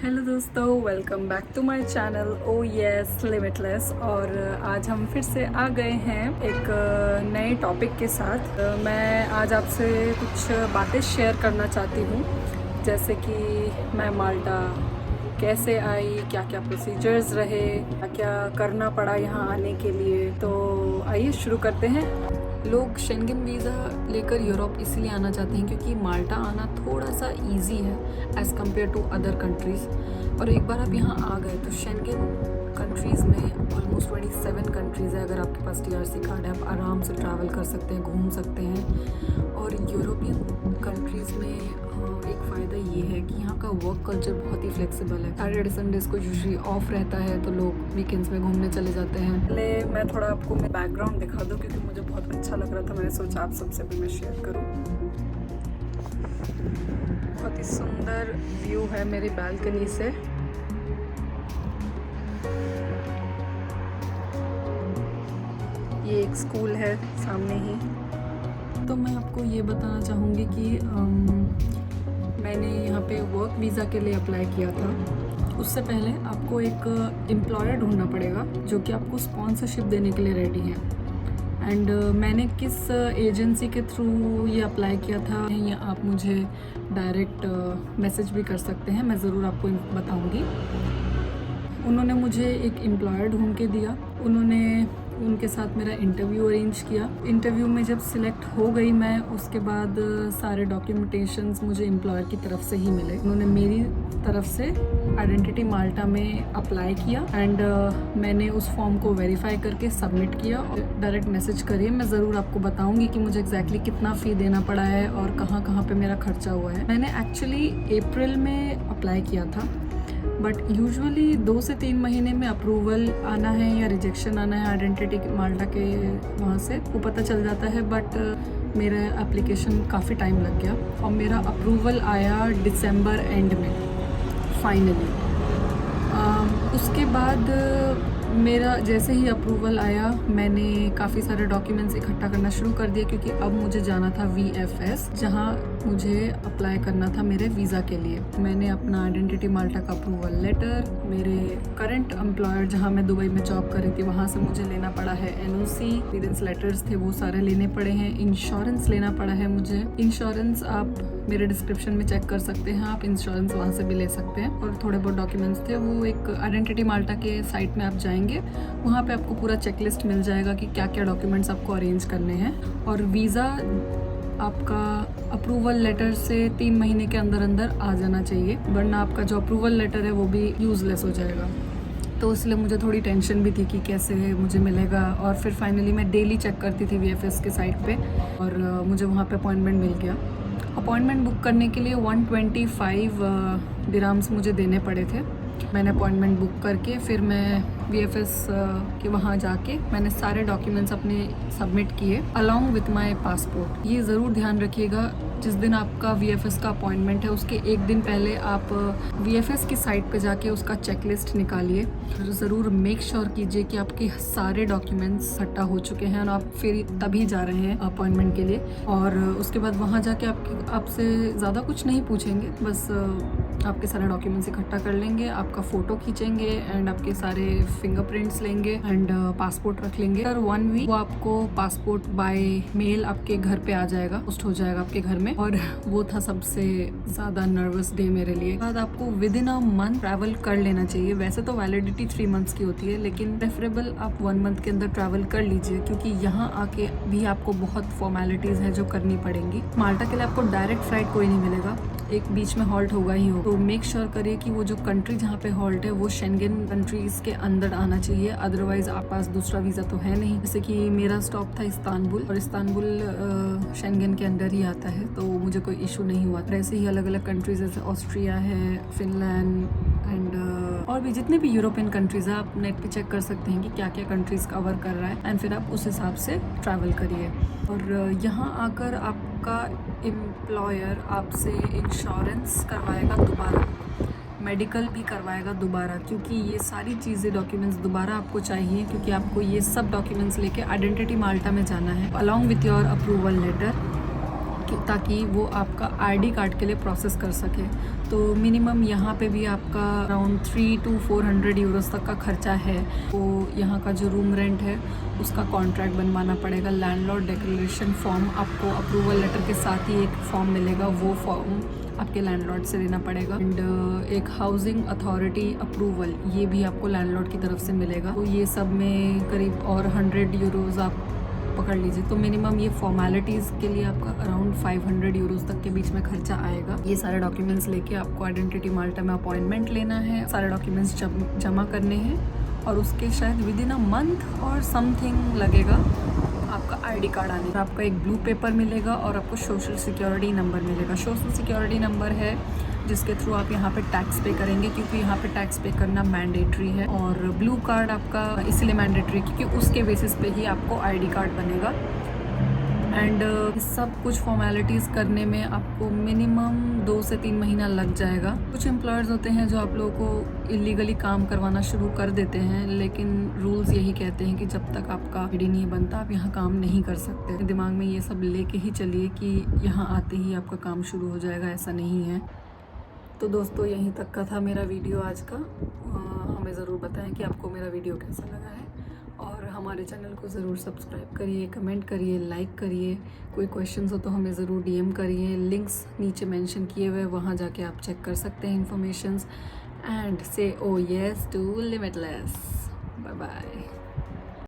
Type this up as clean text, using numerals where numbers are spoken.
Hello दोस्तों, welcome back to my channel O yes limitless. और आज हम फिर से आ गए हैं एक नए टॉपिक के साथ। मैं आज आपसे कुछ बातें शेयर करना चाहती हूँ, जैसे कि मैं माल्टा कैसे आई, क्या क्या प्रोसीजर्स रहे, क्या क्या करना पड़ा यहाँ आने के लिए। तो आइए शुरू करते हैं। लोग शेंगन वीज़ा लेकर यूरोप इसलिए आना चाहते हैं क्योंकि माल्टा आना थोड़ा सा इजी है as compared to other countries. और एक बार आप यहाँ आ गए तो शेंगन कंट्रीज़ में ऑलमोस्ट 27 कंट्रीज़ है। अगर आपके पास टीआरसी कार्ड है, आप आराम से ट्रैवल कर सकते हैं, घूम सकते हैं। और यूरोपियन कंट्रीज़ में एक फ़ायदा ये है कि यहाँ का वर्क कल्चर बहुत ही फ्लेक्सिबल है। सैटरडे संडेज़ को यूजुअली ऑफ रहता है, तो लोग वीकेंड्स में घूमने चले जाते हैं। पहले मैं थोड़ा आपको मैं बैकग्राउंड दिखा दूँ क्योंकि मुझे बहुत अच्छा लग रहा था। मैंने सोचा आप सबसे भी मैं शेयर करूँ। बहुत ही सुंदर व्यू है मेरी बालकनी से। ये एक स्कूल है सामने ही। तो मैं आपको ये बताना चाहूँगी कि मैंने यहाँ पे वर्क वीज़ा के लिए अप्लाई किया था। उससे पहले आपको एक एम्प्लॉयर ढूंढना पड़ेगा जो कि आपको स्पॉन्सरशिप देने के लिए रेडी है। एंड मैंने किस एजेंसी के थ्रू ये अप्लाई किया था, या आप मुझे डायरेक्ट मैसेज भी कर सकते हैं, मैं ज़रूर आपको बताऊंगी। उन्होंने मुझे एक एम्प्लॉयर ढूंढ के दिया। उनके साथ मेरा इंटरव्यू अरेंज किया। इंटरव्यू में जब सिलेक्ट हो गई मैं, उसके बाद सारे डॉक्यूमेंटेशंस मुझे एम्प्लॉयर की तरफ से ही मिले। उन्होंने मेरी तरफ से आइडेंटिटी माल्टा में अप्लाई किया एंड मैंने उस फॉर्म को वेरीफाई करके सबमिट किया। डायरेक्ट मैसेज करिए, मैं ज़रूर आपको बताऊंगी कि मुझे एग्जैक्टली कितना फ़ी देना पड़ा है और कहाँ कहाँ पे मेरा खर्चा हुआ है। मैंने एक्चुअली अप्रैल में अप्लाई किया था, बट यूजुअली 2 से 3 महीने में अप्रूवल आना है या रिजेक्शन आना है आइडेंटिटी माल्टा के वहाँ से, वो पता चल जाता है। बट मेरा एप्लीकेशन काफ़ी टाइम लग गया और मेरा अप्रूवल आया दिसंबर एंड में फाइनली। उसके बाद मेरा जैसे ही अप्रूवल आया, मैंने काफ़ी सारे डॉक्यूमेंट्स इकट्ठा करना शुरू कर दिया क्योंकि अब मुझे जाना था VFS, जहाँ मुझे अप्लाई करना था मेरे वीज़ा के लिए। मैंने अपना आइडेंटिटी माल्टा का अप्रूवल लेटर, मेरे करंट एम्प्लॉयर जहाँ मैं दुबई में जॉब कर रही थी वहाँ से मुझे लेना पड़ा है NOC, एक्सपीरियंस लेटर्स थे वो सारे लेने पड़े हैं, इंश्योरेंस लेना पड़ा है मुझे। इंश्योरेंस आप मेरे डिस्क्रिप्शन में चेक कर सकते हैं, आप इंश्योरेंस वहाँ से भी ले सकते हैं। और थोड़े बहुत डॉक्यूमेंट्स थे, वो एक आइडेंटिटी माल्टा के साइट में आप जाएंगे, वहाँ पे आपको पूरा चेकलिस्ट मिल जाएगा कि क्या क्या डॉक्यूमेंट्स आपको अरेंज करने हैं। और वीज़ा आपका अप्रूवल लेटर से 3 महीने के अंदर अंदर आ जाना चाहिए, वरना आपका जो अप्रूवल लेटर है वो भी यूज़लेस हो जाएगा। तो इसलिए मुझे थोड़ी टेंशन भी थी कि कैसे मुझे मिलेगा। और फिर फाइनली मैं डेली चेक करती थी VFS के साइट पे और मुझे वहाँ पे अपॉइंटमेंट मिल गया। अपॉइंटमेंट बुक करने के लिए 125 दिराम्स मुझे देने पड़े थे। मैंने अपॉइंटमेंट बुक करके फिर मैं VFS के वहाँ जाके मैंने सारे डॉक्यूमेंट्स अपने सबमिट किए अलॉन्ग विथ माय पासपोर्ट। ये ज़रूर ध्यान रखिएगा, जिस दिन आपका VFS का अपॉइंटमेंट है उसके एक दिन पहले आप VFS की साइट पे जाके उसका चेकलिस्ट निकालिए। ज़रूर मेक श्योर कीजिए कि आपके सारे डॉक्यूमेंट्स इकट्ठा हो चुके हैं और आप फिर तभी जा रहे हैं अपॉइंटमेंट के लिए। और उसके बाद वहाँ जाके आपसे ज़्यादा कुछ नहीं पूछेंगे, बस आपके सारे डॉक्यूमेंट्स इकट्ठा कर लेंगे, आपका फ़ोटो खींचेंगे एंड आपके सारे फिंगरप्रिंट्स लेंगे एंड पासपोर्ट रख लेंगे। और 1 वीक वो आपको पासपोर्ट बाय मेल आपके घर पे आ जाएगा, पोस्ट हो जाएगा आपके घर में। और वो था सबसे ज़्यादा नर्वस डे मेरे लिए। बाद आपको with in a month travel कर लेना चाहिए। वैसे तो वैलिडिटी 3 मंथ्स की होती है, लेकिन प्रेफरेबल आप 1 मंथ के अंदर ट्रैवल कर लीजिए क्योंकि यहाँ आके भी आपको बहुत फॉर्मेलिटीज़ हैं जो करनी पड़ेंगी। माल्टा के लिए आपको डायरेक्ट फ्लाइट कोई नहीं मिलेगा, एक बीच में हॉल्ट होगा ही होगा। तो मेक श्योर करिए कि वो जो कंट्री जहाँ पे हॉल्ट है वो शेंगन कंट्रीज के अंदर आना चाहिए, अदरवाइज आप पास दूसरा वीज़ा तो है नहीं। जैसे कि मेरा स्टॉप था इस्तांबुल और इस्तांबुल शेंगन के अंदर ही आता है, तो मुझे कोई इशू नहीं हुआ। ऐसे ही अलग अलग कंट्रीज जैसे ऑस्ट्रिया है, फिनलैंड एंड और भी जितने भी यूरोपियन कंट्रीज़ है, आप नेट पे चेक कर सकते हैं कि क्या क्या कंट्रीज़ कवर कर रहा है एंड फिर आप उस हिसाब से ट्रैवल करिए। और यहाँ आकर आपका एम्प्लॉयर आपसे इंश्योरेंस करवाएगा दोबारा, मेडिकल भी करवाएगा दोबारा, क्योंकि ये सारी चीज़ें डॉक्यूमेंट्स दोबारा आपको चाहिए क्योंकि आपको ये सब डॉक्यूमेंट्स लेके आइडेंटिटी माल्टा में जाना है along with your approval letter ताकि वो आपका आईडी कार्ड के लिए प्रोसेस कर सके। तो मिनिमम यहाँ पे भी आपका अराउंड 300 to 400 यूरोस तक का खर्चा है। तो यहाँ का जो रूम रेंट है उसका कॉन्ट्रैक्ट बनवाना पड़ेगा। लैंडलॉर्ड डिक्लेरेशन फॉर्म, आपको अप्रूवल लेटर के साथ ही एक फॉर्म मिलेगा, वो फॉर्म आपके लैंडलॉर्ड से लेना पड़ेगा। एंड एक हाउसिंग अथॉरिटी अप्रूवल, ये भी आपको लैंडलॉर्ड की तरफ से मिलेगा। तो ये सब में करीब और 100 यूरोज़ आप पकड़ लीजिए। तो मिनिमम ये फॉर्मेलिटीज़ के लिए आपका अराउंड 500 यूरोज़ तक के बीच में खर्चा आएगा। ये सारे डॉक्यूमेंट्स लेके आपको आइडेंटिटी माल्टा में अपॉइंटमेंट लेना है, सारे डॉक्यूमेंट्स जमा करने हैं और उसके शायद विद इन अ मंथ और समथिंग लगेगा आपका आईडी कार्ड आने का। आपका एक ब्लू पेपर मिलेगा और आपको सोशल सिक्योरिटी नंबर मिलेगा। सोशल सिक्योरिटी नंबर है जिसके थ्रू आप यहाँ पे टैक्स पे करेंगे, क्योंकि यहाँ पे टैक्स पे करना मैंडेटरी है। और ब्लू कार्ड आपका इसलिए मैंडेटरी है क्योंकि उसके बेसिस पे ही आपको आईडी कार्ड बनेगा। एंड सब कुछ फॉर्मेलिटीज़ करने में आपको मिनिमम 2 से 3 महीना लग जाएगा। कुछ एम्प्लॉयर्स होते हैं जो आप लोगों को इलीगली काम करवाना शुरू कर देते हैं, लेकिन रूल्स यही कहते हैं कि जब तक आपका आईडी नहीं बनता आप यहाँ काम नहीं कर सकते। दिमाग में ये सब लेके ही चलिए कि यहाँ आते ही आपका काम शुरू हो जाएगा, ऐसा नहीं है। तो दोस्तों यहीं तक का था मेरा वीडियो आज का। हमें ज़रूर बताएं कि आपको मेरा वीडियो कैसा लगा है और हमारे चैनल को ज़रूर सब्सक्राइब करिए, कमेंट करिए, लाइक करिए। कोई क्वेश्चंस हो तो हमें ज़रूर डीएम करिए। लिंक्स नीचे मेंशन किए हुए, वहाँ जाके आप चेक कर सकते हैं informations. And say oh yes to limitless. Bye bye.